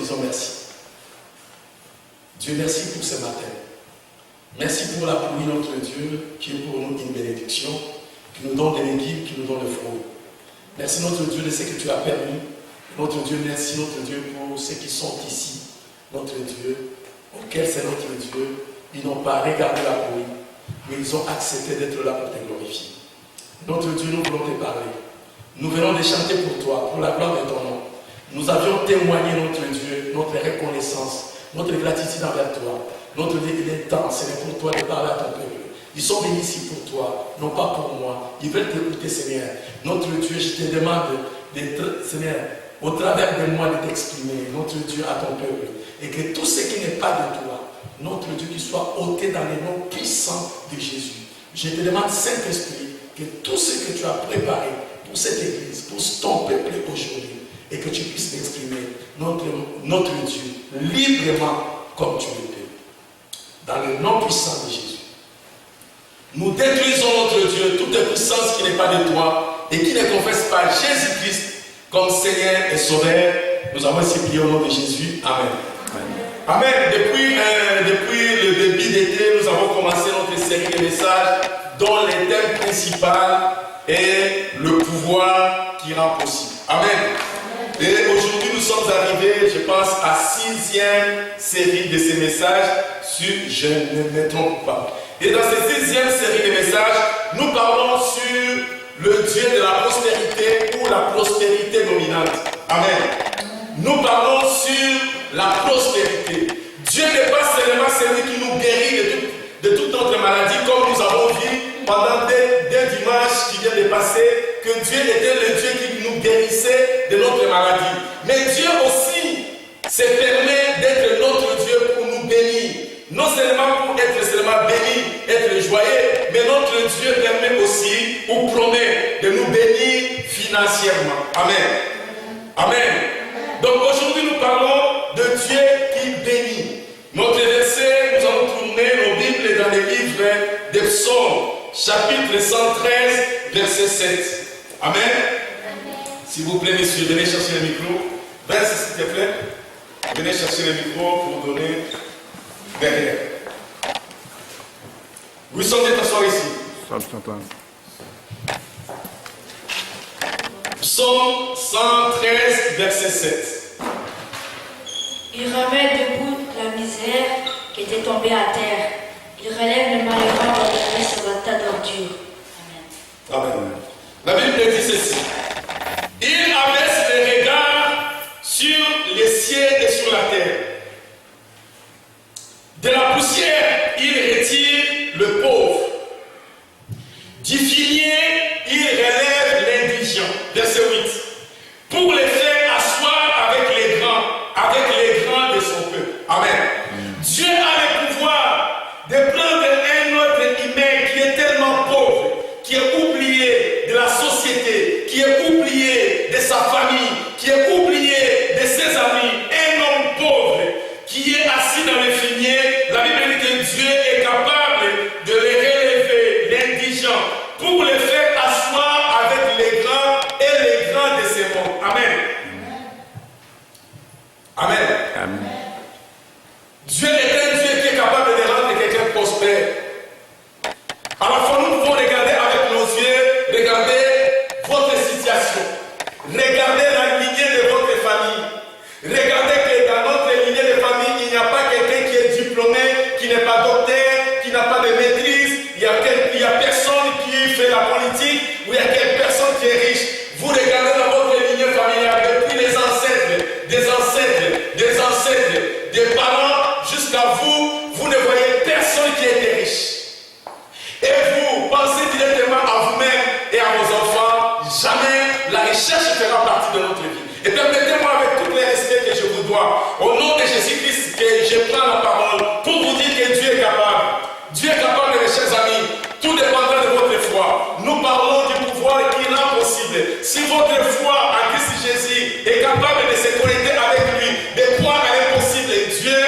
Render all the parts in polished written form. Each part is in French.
disons merci. Dieu, merci pour ce matin. Merci pour la pluie, notre Dieu, qui est pour nous une bénédiction, qui nous donne des légumes, qui nous donne le fruit. Merci, notre Dieu, de ce que tu as permis. Notre Dieu, merci, notre Dieu, pour ceux qui sont ici. Notre Dieu, auquel c'est notre Dieu, ils n'ont pas regardé la pluie, mais ils ont accepté d'être là pour te glorifier. Notre Dieu, nous voulons te parler. Nous venons de chanter pour toi, pour la gloire de ton nom. Nous avions témoigné, notre Dieu, notre reconnaissance, notre gratitude envers toi. Notre Dieu, il est temps, c'est pour toi de parler à ton peuple. Ils sont venus ici pour toi, non pas pour moi. Ils veulent t'écouter, Seigneur. Notre Dieu, je te demande d'être, Seigneur, au travers de moi, de t'exprimer, notre Dieu, à ton peuple. Et que tout ce qui n'est pas de toi, notre Dieu, qui soit ôté dans les noms puissants de Jésus. Je te demande, Saint-Esprit, que tout ce que tu as préparé pour cette église, pour ton peuple aujourd'hui, et que tu puisses t'exprimer, notre Dieu, librement, comme tu le peux. Dans le nom puissant de Jésus. Nous détruisons, notre Dieu, toute puissance qui n'est pas de toi et qui ne confesse pas Jésus-Christ comme Seigneur et Sauveur. Nous avons supplié au nom de Jésus. Amen. Amen. Depuis le début d'été, nous avons commencé notre série de messages dont le thème principal est le pouvoir qui rend possible. Amen. Et aujourd'hui, nous sommes arrivés, je pense, à la 6e série de ces messages sur Je ne me trompe pas. Et dans cette 6e série de messages, nous parlons sur le Dieu de la prospérité ou la prospérité dominante. Amen. Nous parlons sur la prospérité. Dieu n'est pas seulement celui qui nous guérit de toute notre maladie, comme nous avons vu pendant des dimanches qui viennent de passer, que Dieu était le Dieu qui nous guérissait de notre maladie. Mais Dieu aussi se permet d'être notre Dieu pour nous bénir. Non seulement pour être seulement béni, être joyeux, mais notre Dieu permet aussi ou promet de nous bénir financièrement. Amen. Amen. Donc aujourd'hui nous parlons de Dieu qui bénit. Notre verset, nous allons tourner nos Bibles dans les livres des Psaumes, chapitre 113, verset 7. Amen. S'il vous plaît, messieurs, venez chercher le micro. Verset, s'il te plaît. Venez chercher le micro pour donner derrière. Vous sentez t'asseoir ici. Psaume 113, verset 7. Il remet debout la misère qui était tombée à terre. Il relève le malheureux abandonné sur un tas d'ordures. Amen. Amen. La Bible dit ceci. Il abaisse les regards sur les cieux et sur la terre. De la poussière, il retire le pauvre. Du filier, il relève l'indigent. Verset 8. Pour les faire asseoir avec les grands de son peuple. Amen. Dieu a le pouvoir de prendre un autre humain qui est tellement pauvre, qui est oublié de la société, qui est oublié de sa famille, qui est oublié de ses amis, un homme pauvre qui est assis dans le fumier. La Bible dit que Dieu est capable de les relever, l'indigent, pour les faire asseoir avec les grands et les grands de ces mondes. Amen. Amen. Amen. Dieu est un Dieu qui est capable de rendre quelqu'un prospère. À la fois, nous pouvons regarder avec nos yeux, regarder votre situation, regarder la lignée de votre famille, regardez que dans notre lignée de famille, il n'y a pas quelqu'un qui est diplômé, qui n'est pas docteur, qui n'a pas de maîtrise, il y a personne qui fait la politique, ou il y a quelques personnes qui est riche. Vous regardez dans votre lignée familiale, depuis les ancêtres, des parents jusqu'à vous, vous ne voyez personne qui était riche. Et vous pensez directement à vous-même et à vos enfants, jamais la recherche fera partie de notre vie. Et permettez-moi, avec tout le respect que je vous dois, au nom de Jésus-Christ, que je prends la parole pour vous dire que Dieu est capable. Dieu est capable, mes chers amis. Tout dépendra de votre foi. Nous parlons du pouvoir qui rend possible. Si votre foi en Christ Jésus est capable de se connecter avec lui, de croire à l'impossible, Dieu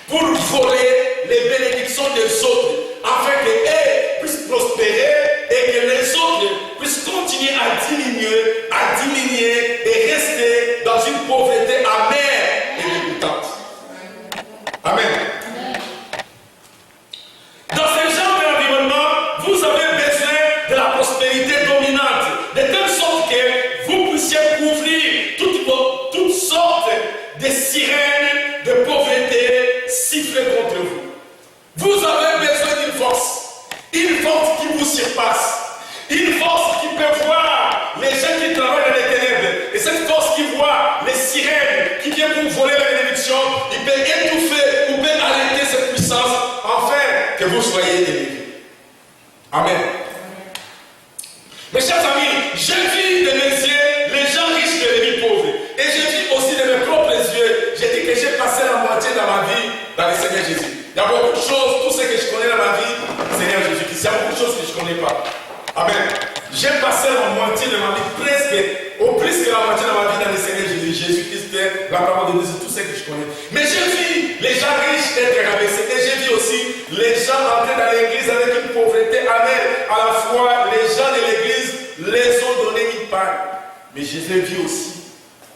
pour voler les bénédictions des autres, afin qu'eux puissent prospérer et que les autres puissent continuer à diminuer et rester dans une pauvreté amère et dégoûtante. Amen. Dans ce genre d'environnement, vous avez besoin de la prospérité dominante, de telle sorte que vous puissiez couvrir toutes sortes de sirènes de pauvreté sifflées contre vous. Vous avez besoin d'une force qui vous surpasse, une force qui peut voir les gens qui travaillent dans les ténèbres, et cette force qui voit les sirènes qui viennent pour voler la bénédiction, il peut étouffer ou peut arrêter cette puissance, afin que vous soyez délivrés. Amen. Mes chers amis, j'ai vu de mes yeux les gens riches de les vies pauvres, et j'ai vu aussi de mes propres yeux, j'ai dit que j'ai passé la moitié de ma vie dans le Seigneur Jésus. Il y a beaucoup de choses, tout ce que je connais dans ma vie, Seigneur Jésus-Christ. Il y a beaucoup de choses que je ne connais pas. Amen. J'ai passé la moitié de ma vie, au plus que la moitié de ma vie dans le Seigneur Jésus. Jésus-Christ est la parole de Dieu, c'est tout ce que je connais. Mais j'ai vu les gens riches être rabaissés. Et j'ai vu aussi les gens entrer dans l'église avec une pauvreté amère. À la fois, les gens de l'église les ont donné une part. Mais je les ai vus aussi.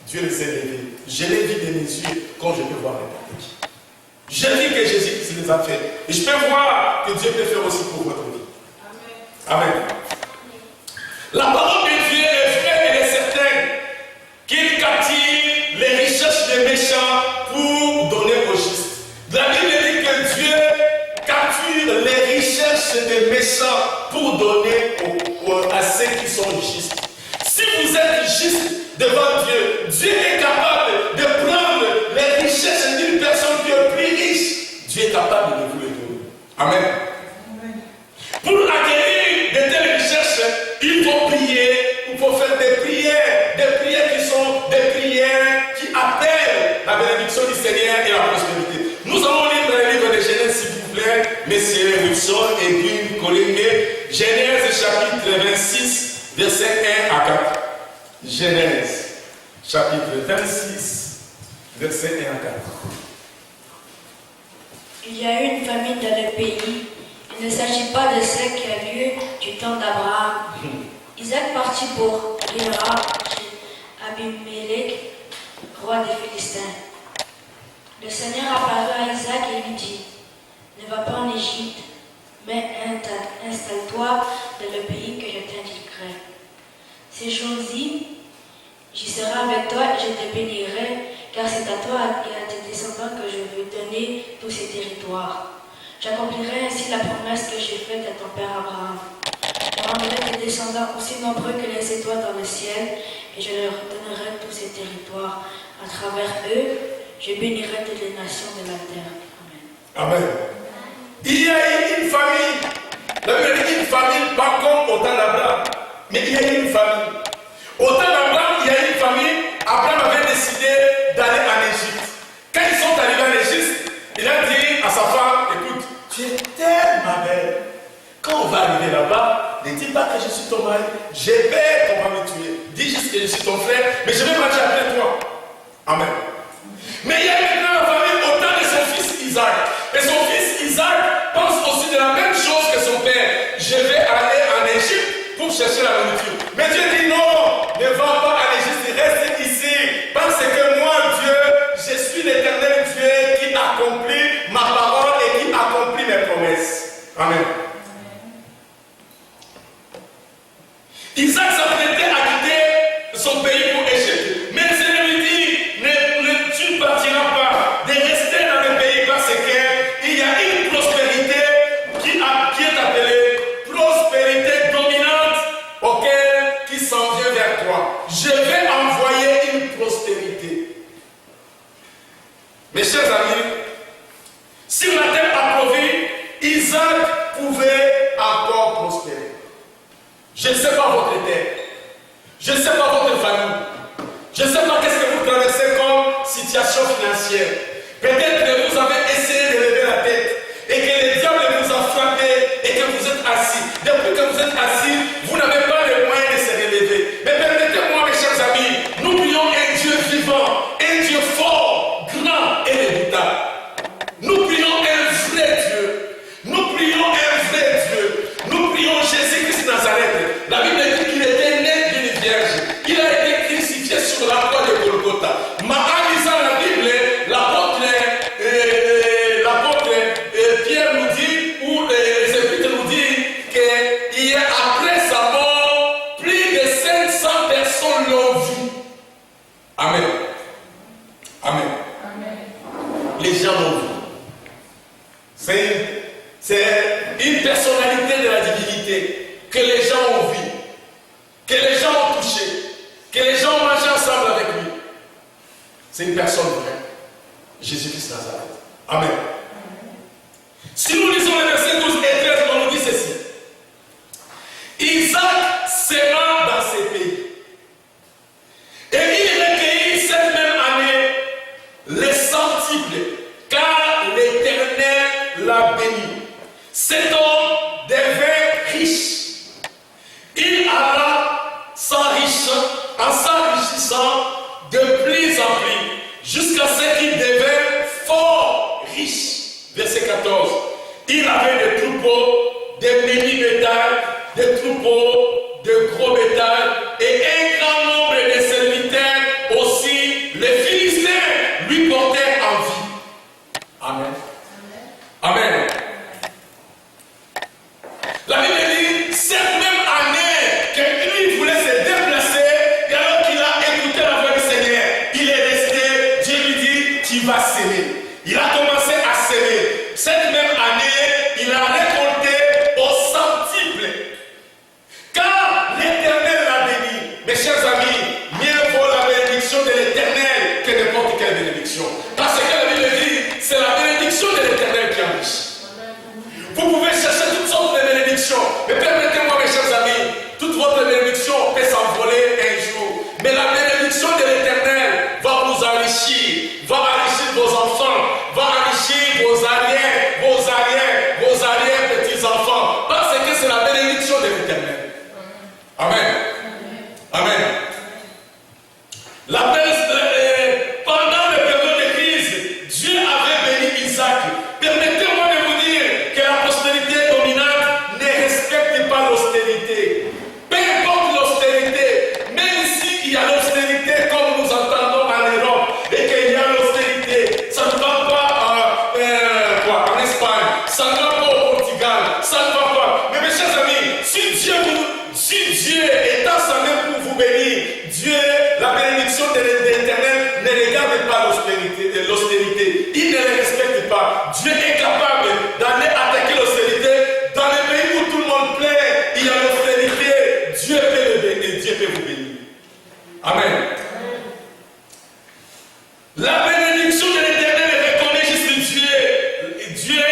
Dieu les a élevés. Je les vis de mes yeux, comme je peux voir n'importe qui. J'ai vu que Jésus les a fait. Et je peux voir que Dieu peut faire aussi pour votre vie. Amen. La parole de Dieu est vraie, elle est certaine qu'il captive les richesses des méchants pour donner aux justes. La Bible dit que Dieu capture les richesses des méchants pour donner à ceux qui sont justes. Si vous êtes juste devant Dieu, Dieu est capable de prendre les richesses d'une personne qui est plus riche. Dieu est capable de vous les donner. Amen. Pour acquérir de telles richesses, il faut prier, il faut faire des prières qui sont des prières qui appellent la bénédiction du Seigneur et la prospérité. Nous allons lire dans le livre de Genèse, s'il vous plaît, messieurs Wilson et Bim Collier, Genèse chapitre 26, versets 1 à 4. Genèse chapitre 26, versets 1 à 4. Il y a eu une famine dans le pays. Il ne s'agit pas de ce qui a lieu du temps d'Abraham. Isaac partit pour Guérard chez Abimelech, roi des Philistins. Le Seigneur apparut à Isaac et lui dit: ne va pas en Égypte, mais installe-toi dans le pays que je t'indiquerai. Séjourne-y, j'y serai avec toi et je te bénirai, car c'est à toi et à tes descendants que je veux donner tous ces territoires. J'accomplirai ainsi la promesse que j'ai faite à ton père Abraham. Je rendrai tes descendants aussi nombreux que les étoiles dans le ciel, et je leur donnerai tous ces territoires. À travers eux, je bénirai toutes les nations de la terre. Amen. Amen. Il y a eu une famille. La Bible dit une famille, pas comme au temps d'Abraham, mais il y a eu une famille. Au temps d'Abraham, il y a eu une famille. Abraham avait décidé d'aller en Égypte. Quand ils sont arrivés en Égypte, il a dit à sa femme: écoute, tu es tellement belle. Quand on va arriver là-bas, ne dis pas que je suis ton mari. J'ai peur qu'on va me tuer. Dis juste que je suis ton frère, mais je vais marcher après toi. Amen. Mais il y a maintenant la famille au temps de son fils Isaac. Et son fils Isaac pense aussi de la même chose que son père. Je vais aller en Égypte pour chercher la nourriture. Mais Dieu dit non, ne va pas en Égypte, reste ici. Parce que moi, Dieu, je suis l'éternel Dieu qui accomplit ma parole et qui accomplit mes promesses. Amen. Isaac s'apprêtait à quitter son pays pour Égypte. Mais le Seigneur lui dit: tu ne partiras pas, de rester dans le pays parce qu'il y a une prospérité qui est appelée prospérité dominante qui s'en vient vers toi. Je vais envoyer une prospérité. Mes chers amis, si la terre approuvée, Isaac pouvait encore prospérer. Je ne sais pas votre terre. Je ne sais pas votre famille. Je ne sais pas qu'est-ce que vous traversez comme situation financière. Peut-être que vous avez essayé de lever la tête et que le diable vous a frappé et que vous êtes assis. Depuis que vous êtes assis, vous n'avez pas les moyens de se relever. Mais permettez-moi, mes chers amis, nous prions un Dieu vivant, un Dieu fort, grand et redoutable. Nous C'est une personnalité de la divinité que les gens ont vue, que les gens ont touché, que les gens ont mangé ensemble avec lui. C'est une personne vraie. Jésus-Christ Nazareth. Amen. Si nous lisons les versets 12 et 13, on nous dit ceci. Isaac s'aima dans ses pays. Et il recueillit cette même année les centiples, car l'Éternel l'a béni. Cet homme devint riche. Il alla en s'enrichissant de plus en plus, jusqu'à ce qu'il devint fort riche. Verset 14. Il avait des troupeaux, des petits bétails, des troupeaux, de gros bétail et un grand nombre de serviteurs aussi. Les Philistins lui portaient envie. Amen. Amen. La Bible dit, cette même année que lui voulait se déplacer, et alors qu'il a écouté la voix du Seigneur, il est resté, Dieu lui dit, tu vas s'aimer. Il a commencé à s'aimer. Cette même année, il a récolté au centuple. Car l'Éternel l'a béni. Mes chers amis, mieux vaut la bénédiction de l'Éternel que n'importe quelle bénédiction. Parce que la Bible dit, c'est la bénédiction de l'Éternel qui enrichit. Vous pouvez chercher toutes sortes de bénédictions. Mais permettez-moi, mes chers amis, toute votre bénédiction peut s'envoler un jour. Mais la bénédiction de l'Éternel va vous enrichir, va enrichir vos enfants, va enrichir vos arrière petits-enfants. Parce que c'est la bénédiction de l'Éternel. Amen. Amen. Pendant les périodes de crise, Dieu avait béni Isaac. Permettez-moi de vous dire que la postérité dominante ne respecte pas l'austérité. Peu importe l'austérité, même s'il y a l'austérité comme nous entendons en Europe, et qu'il y a l'austérité, ça ne va pas en Espagne, ça ne va pas au Portugal, ça ne va pas. Mais mes chers amis, si Dieu est en sa main pour vous bénir, Dieu, la bénédiction de l'Éternel ne regarde pas l'austérité. Il ne les respecte pas. Dieu est capable d'aller attaquer l'austérité. Dans les pays où tout le monde plaît, il y a l'austérité. Dieu peut vous bénir. Amen. La bénédiction de l'Éternel reconnaît juste Dieu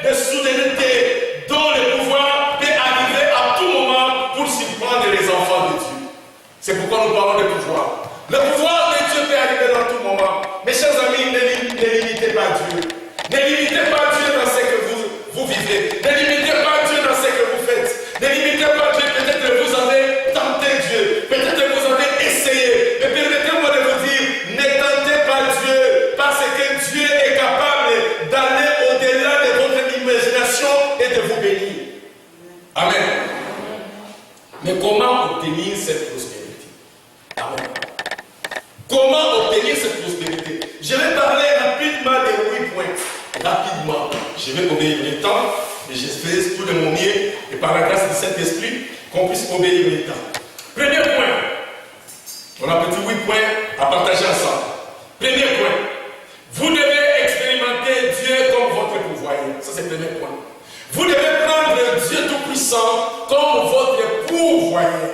de souveraineté, dont le pouvoir peut arriver à tout moment pour surprendre les enfants de Dieu. C'est pourquoi nous parlons de pouvoir. Le pouvoir de Dieu peut arriver dans tout moment. Mes chers amis, ne limitez pas Dieu. Ne limitez pas Dieu dans ce que vous vivez. Ne limitez pas Dieu dans ce que vous faites. Ne limitez pas Dieu. Peut-être que vous avez tenté Dieu. Peut-être que vous avez essayé. Mais permettez-moi de vous dire, ne tentez pas Dieu. Parce que Dieu est capable d'aller au-delà de votre imagination et de vous bénir. Amen. Mais comment obtenir cette prospérité? Amen. Comment obtenir cette prospérité? Je vais parler rapidement des 8 points. Rapidement. Je vais obéir le temps, mais j'espère tout de mon mieux, et par la grâce du Saint-Esprit, qu'on puisse obéir le temps. Premier point. On a petit 8 points à partager ensemble. Premier point. Vous devez expérimenter Dieu comme votre pourvoyeur. Ça, c'est le premier point. Vous devez prendre Dieu Tout-Puissant comme votre pourvoyeur.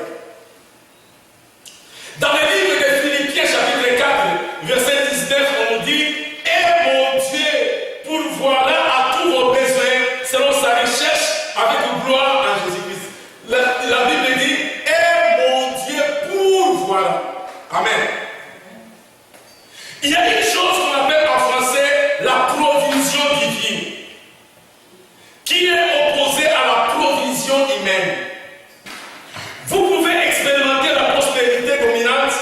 Dans le livre de Philippiens, chapitre 4, verset 19, on nous dit: et mon Dieu pourvoira à tous vos besoins selon sa richesse avec gloire en Jésus-Christ. La Bible dit: et mon Dieu pourvoira. Amen. Il y a une chose qu'on appelle en français la provision divine, qui est opposée à la provision humaine. Vous pouvez expérimenter la prospérité dominante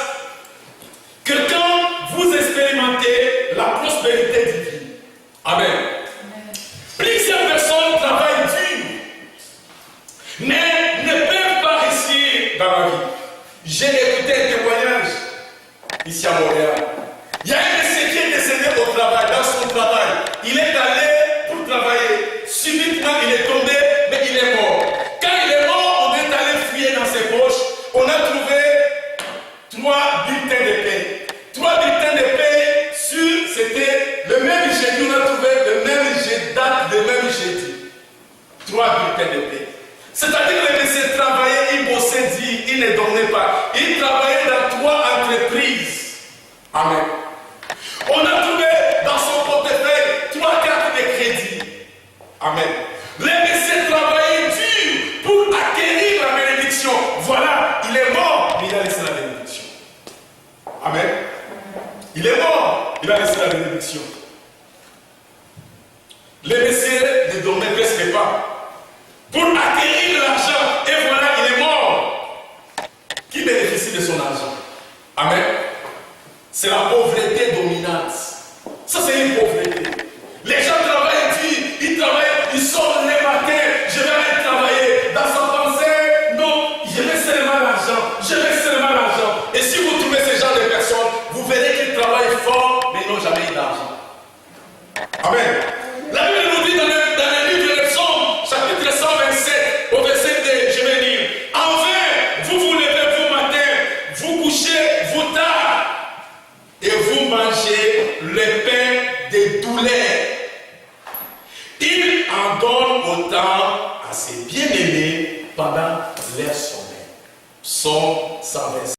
que quand vous expérimentez la prospérité divine. Amen. Plusieurs personnes travaillent dur, mais ne peuvent pas réussir dans la vie. J'ai écouté un témoignage ici à Montréal. Il y a un monsieur qui est décédé au travail, dans son travail. Il est allé pour travailler. Subitement, il est tombé, mais il est mort. Quand il est mort, on est allé fouiller dans ses poches. On a trouvé 3 bulletins de paie. 3 bulletins de paie sur, c'était le même jeudi, on a trouvé le même date, le même 3 bulletins de paix. C'est-à-dire que les messieurs travaillaient, ils bossaient, ils ne dormaient pas. Ils travaillaient dans 3 entreprises. Amen. On a trouvé dans son portefeuille 3 cartes de crédit. Amen. Les messieurs travaillaient dur pour acquérir la bénédiction. Voilà, il est mort, mais il a laissé la bénédiction. Amen. Il est mort, il a laissé la bénédiction. Les messieurs ne dormaient presque pas pour acquérir l'argent. Et voilà, il est mort. Qui bénéficie de son argent? Amen. C'est la pauvreté dominante. Ça, c'est une pauvreté. Les gens travaillent dur, ils travaillent, ils sortent les matins, je vais aller travailler. Dans sa pensée, non, je vais seulement l'argent, je vais seulement l'argent. Et si vous trouvez ce genre de personnes, vous verrez qu'ils travaillent fort, mais ils n'ont jamais eu d'argent. Amen. La Bible nous dit dans le livre de Psaumes, chapitre 127, au verset 2, je vais lire. En vain, vous vous levez vous matin, vous couchez vous tard, et vous mangez le pain des douleurs. Il en donne autant à ses bien-aimés pendant leur sommeil. Psaume 127.